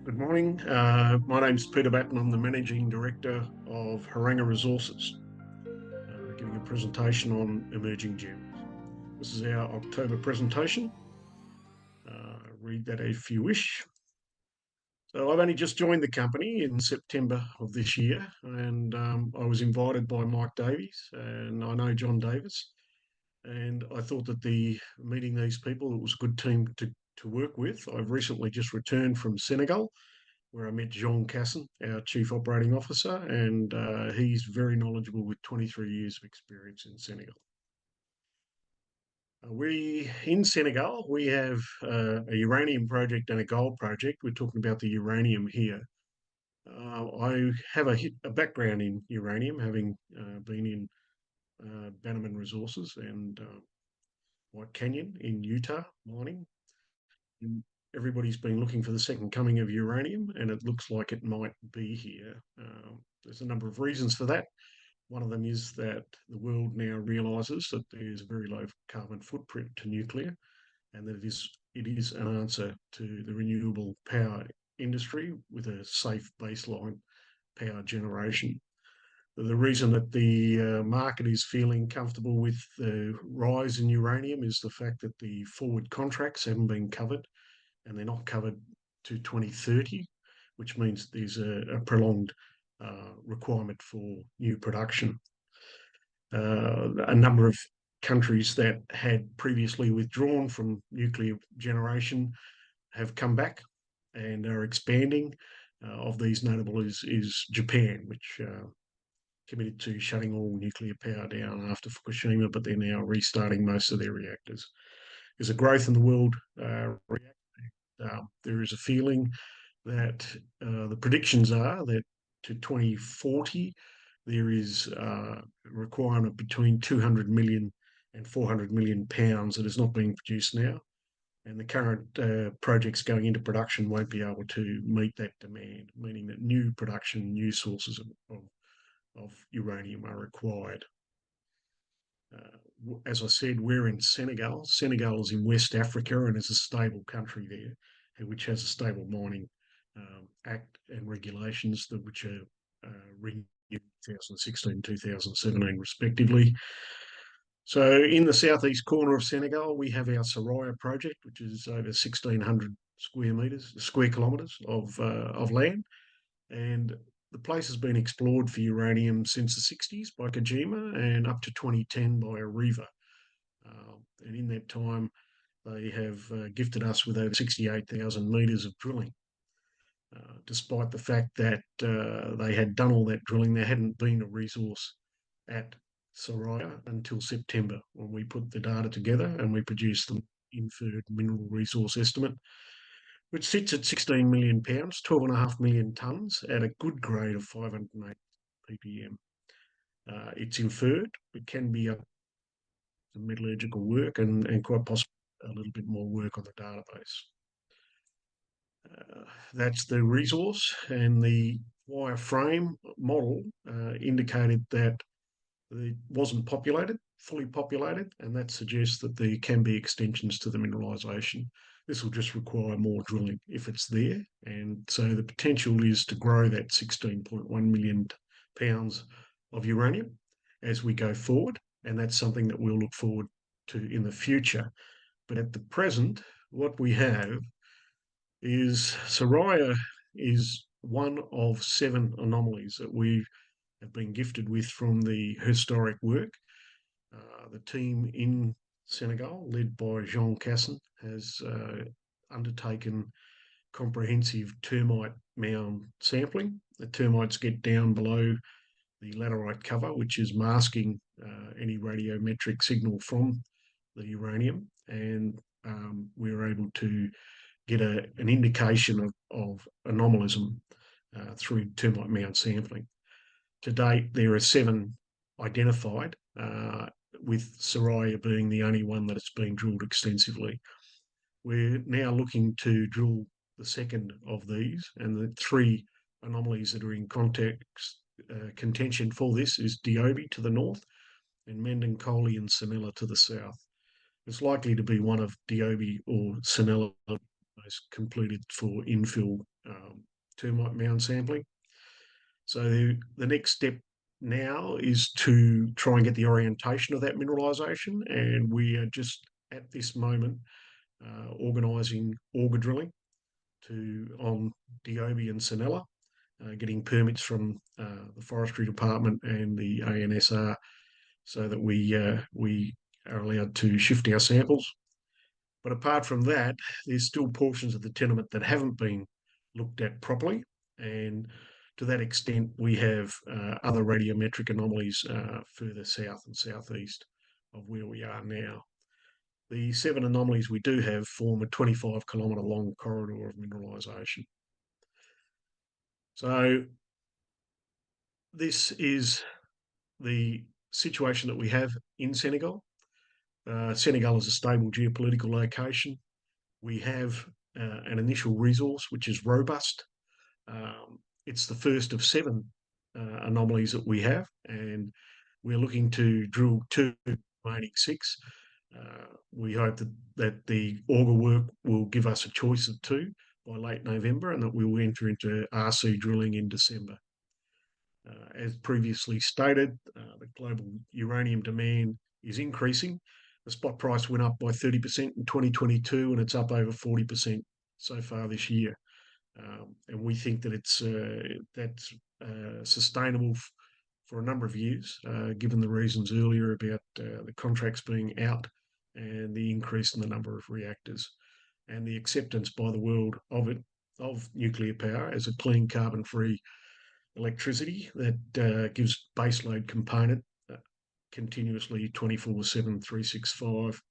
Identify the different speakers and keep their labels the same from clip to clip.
Speaker 1: Good morning. My name's Peter Batten. I'm the Managing Director of Haranga Resources, giving a presentation on emerging gems. This is our October presentation. Read that if you wish. So I've only just joined the company in September of this year, and I was invited by Mike Davies, and I know John Davis, and I thought that meeting these people, it was a good team to work with. I've recently just returned from Senegal, where I met Jean Casson, our Chief Operating Officer, and he's very knowledgeable with 23 years of experience in Senegal. We in Senegal we have a uranium project and a gold project. We're talking about the uranium here. I have a background in uranium, having been in Bannerman Resources and White Canyon in Utah mining. And everybody's been looking for the second coming of uranium, and it looks like it might be here. There's a number of reasons for that. One of them is that the world now realises that there's a very low carbon footprint to nuclear, and that it is an answer to the renewable power industry with a safe baseline power generation. The reason that the market is feeling comfortable with the rise in uranium is the fact that the forward contracts haven't been covered, and they're not covered to 2030, which means there's a prolonged requirement for new production. A number of countries that had previously withdrawn from nuclear generation have come back and are expanding. Of these, notable is Japan, which committed to shutting all nuclear power down after Fukushima, but they're now restarting most of their reactors. There's a growth in the world. There is a feeling that the predictions are that to 2040, there is a requirement between 200 million and 400 million pounds that is not being produced now. And the current projects going into production won't be able to meet that demand, meaning that new production, new sources of uranium are required. As I said, we're in Senegal. Senegal is in West Africa and is a stable country there, which has a stable mining act and regulations which are renewed in 2016 2017 respectively. So in the southeast corner of Senegal, we have our Soraya project, which is over 1,600 square kilometres of land, and the place has been explored for uranium since the 60s by Kojima and up to 2010 by Areva. And in that time, they have gifted us with over 68,000 metres of drilling. Despite the fact that they had done all that drilling, there hadn't been a resource at Soraya until September, when we put the data together and we produced the inferred mineral resource estimate, which sits at 16 million pounds, 12.5 million tonnes at a good grade of 508 ppm. It's inferred. It can be up to metallurgical work and quite possibly a little bit more work on the database. That's the resource, and the wireframe model indicated that it wasn't fully populated, and that suggests that there can be extensions to the mineralisation. This will just require more drilling if it's there, and so the potential is to grow that 16.1 million pounds of uranium as we go forward, and that's something that we'll look forward to in the future. But at the present, what we have is Soraya is one of 7 anomalies that we have been gifted with from the historic work. The team in Senegal, led by Jean Casson, has undertaken comprehensive termite mound sampling. The termites get down below the laterite cover, which is masking any radiometric signal from the uranium, and we were able to get an indication of anomalism through termite mound sampling. To date, there are 7 identified, with Soraya being the only one that has been drilled extensively. We're now looking to drill the second of these, and the 3 anomalies that are in contention for this is Diobi to the north and Mendencolli and Sinella to the south. It's likely to be one of Diobi or Sinella most completed for infill termite mound sampling. So the next step now is to try and get the orientation of that mineralisation, and we are just at this moment organising auger drilling on Diobi and Sanella, getting permits from the Forestry Department and the ANSR so that we are allowed to shift our samples. But apart from that, there's still portions of the tenement that haven't been looked at properly, and to that extent, we have other radiometric anomalies further south and southeast of where we are now. The 7 anomalies we do have form a 25-kilometre long corridor of mineralisation. So this is the situation that we have in Senegal. Senegal is a stable geopolitical location. We have an initial resource which is robust. It's the first of 7 anomalies that we have, and we're looking to drill 2 remaining 6. We hope that the auger work will give us a choice of 2 by late November, and that we will enter into RC drilling in December. As previously stated, the global uranium demand is increasing. The spot price went up by 30% in 2022, and it's up over 40% so far this year. And we think that that's sustainable for a number of years, given the reasons earlier about the contracts being out and the increase in the number of reactors and the acceptance by the world of nuclear power as a clean, carbon-free electricity that gives baseload component continuously 24/7, 365.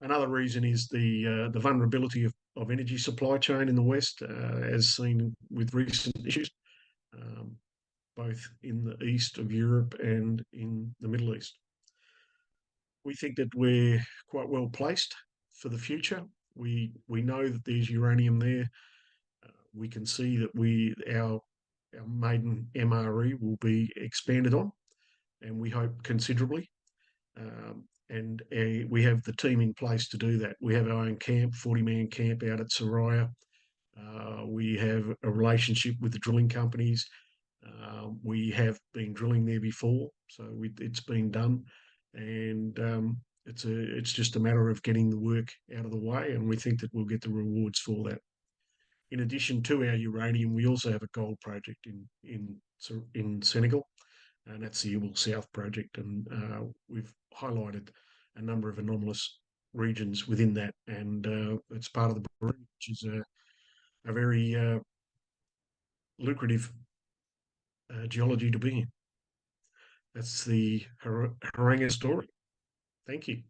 Speaker 1: Another reason is the vulnerability of energy supply chain in the West, as seen with recent issues, both in the east of Europe and in the Middle East. We think that we're quite well placed for the future. We know that there's uranium there. We can see that our maiden MRE will be expanded on, and we hope considerably. And we have the team in place to do that. We have our own camp, 40-man camp out at Soraya. We have a relationship with the drilling companies. We have been drilling there before, so it's been done, and it's just a matter of getting the work out of the way, and we think that we'll get the rewards for that. In addition to our uranium, we also have a gold project in Senegal, and that's the Iwal South project, and we've highlighted a number of anomalous regions within that, and it's part of the Baroon, which is a very lucrative geology to be in. That's the Haranga story. Thank you.